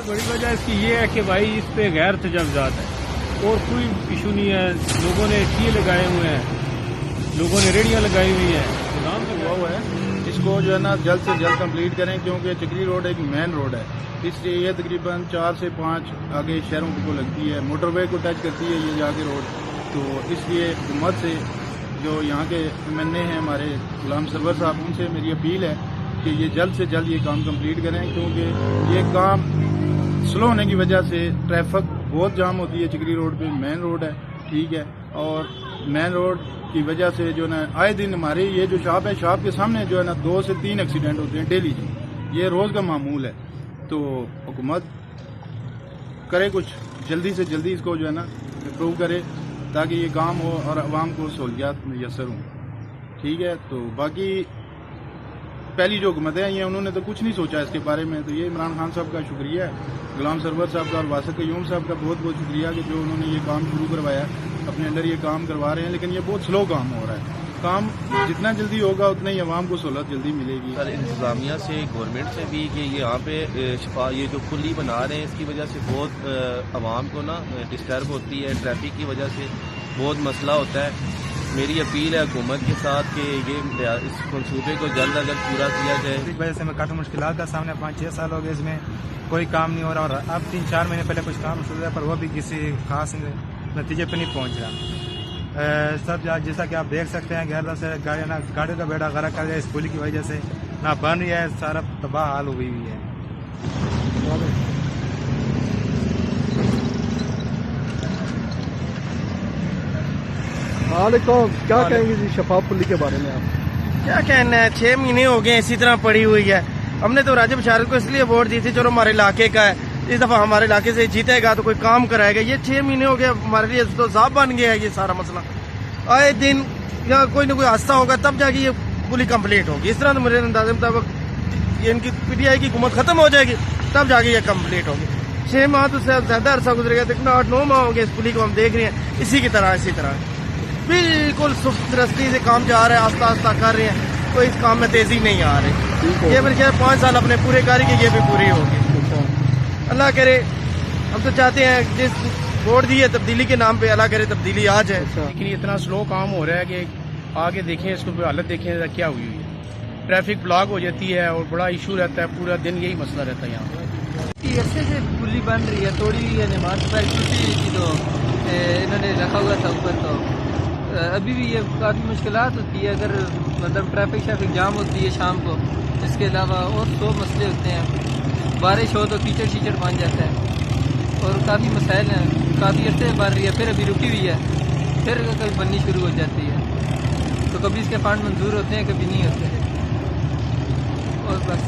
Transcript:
बड़ी वजह इसकी ये है कि भाई इस पे गैर तजव्वुज़ात है और कोई इशू नहीं है। लोगों ने ठिए लगाए हुए हैं, लोगों ने रेडियाँ लगाई हुई है, नाम तो हुआ हुआ है। इसको जो है ना जल्द से जल्द कंप्लीट करें, क्योंकि चिकरी रोड एक मेन रोड है, इसलिए ये तकरीबन 4 से 5 आगे शहरों को लगती है, मोटरवे को टच करती है ये जाके रोड। तो इसलिए हुकूमत से जो यहाँ के MNA हैं हमारे गुलाम सरवर साहब, उनसे मेरी अपील है कि ये जल्द से जल्द ये काम कंप्लीट करें, क्योंकि ये काम स्लो होने की वजह से ट्रैफिक बहुत जाम होती है। चिकरी रोड पे मेन रोड है, ठीक है, और मेन रोड की वजह से जो ना आए दिन हमारे ये जो शॉप है, शॉप के सामने जो है ना 2 से 3 एक्सीडेंट होते हैं डेली जी, ये रोज़ का मामूल है। तो हुकूमत करे कुछ, जल्दी से जल्दी इसको जो है ना अप्रूव करे ताकि ये काम हो और आवाम को सहूलियात मैसर हों, ठीक है। तो बाकी पहली जो हुकूमतें आई हैं उन्होंने तो कुछ नहीं सोचा इसके बारे में। तो ये इमरान खान साहब का शुक्रिया है, गुलाम सरवर साहब का और वासिक क़य्यूम साहब का बहुत बहुत शुक्रिया कि जो उन्होंने ये काम शुरू करवाया, अपने अंडर ये काम करवा रहे हैं। लेकिन ये बहुत स्लो काम हो रहा है, काम जितना जल्दी होगा उतना ही आवाम को सहूलत जल्दी मिलेगी। सर इंतज़ामिया से, गवर्नमेंट से भी कि ये यहाँ पे ये जो पुली बना रहे हैं इसकी वजह से बहुत आवाम को ना डिस्टर्ब होती है, ट्रैफिक की वजह से बहुत मसला होता है। मेरी अपील है हुकूमत के साथ कि ये इस मनसूबे को जल्द अज जल्द पूरा किया जाए। इस वजह से हमें काफ़ी मुश्किलात का सामने 5-6 साल हो गए, इसमें कोई काम नहीं हो रहा और अब 3-4 महीने पहले कुछ काम शुरू हुआ पर वो भी किसी खास नतीजे पर नहीं पहुँच रहा। सब जैसा कि आप देख सकते हैं गैर से गाड़ी का बेड़ा गर्क कर दिया इस पुल की वजह से, ना बन रही है, सारा तबाह हाल हुई हुई है। वालेकुम, क्या कहेंगे जी शफाफ पुली के बारे में आप? क्या कहना है, 6 महीने हो गए इसी तरह पड़ी हुई है। हमने तो राजब शारद को इसलिए वोट दी थी, चलो हमारे इलाके का है, इस दफा हमारे इलाके से जीतेगा तो कोई काम कराएगा। ये 6 महीने हो गए हमारे लिए तो साफ बन गया है ये सारा मसला। आए दिन या कोई ना कोई हादसा होगा तब जाके ये पुली कंप्लीट होगी। इस तरह तो मेरे अंदाजे मुताबिक ये इनकी PTI की हुकूमत खत्म हो जाएगी तब जाके ये कंप्लीट होगी। 6 माह तो ज्यादा अरसा गुजरेगा, देखना 8-9 माह हो गए इस पुली को हम देख रहे हैं इसी तरह बिल्कुल सुस्त रस्ती से काम जा रहा है, आस्ता आस्ता कर रहे हैं, कोई इस काम में तेजी नहीं आ रही। ये मेरे ख्याल 5 साल अपने पूरे करेंगे, ये भी पूरी होगी। अल्लाह करे, हम तो चाहते हैं जिस वोट दी है तब्दीली के नाम पे, अल्लाह करे तब्दीली आ जाए। लेकिन इतना स्लो काम हो रहा है कि आगे देखें, इसको हालत देखें क्या हुई हुई है। ट्रैफिक ब्लॉक हो जाती है और बड़ा इशू रहता है, पूरा दिन यही मसला रहता है यहाँ पे। अच्छे से पुली बन रही है, तोड़ी हुई है, नमाज पढ़ छुट्टी थी तो इन्होंने रखा हुआ था ऊपर। तो अभी भी ये काफ़ी मुश्किलात होती है अगर मतलब ट्रैफिक जाम होती है शाम को। इसके अलावा और 100 मसले होते हैं, बारिश हो तो कीचड़ बन जाता है और काफ़ी मसाइल हैं। काफ़ी अर्से बन रही है, फिर अभी रुकी हुई है, फिर कभी बननी शुरू हो जाती है। तो कभी इसके फंड मंजूर होते हैं, कभी नहीं होते, और बस।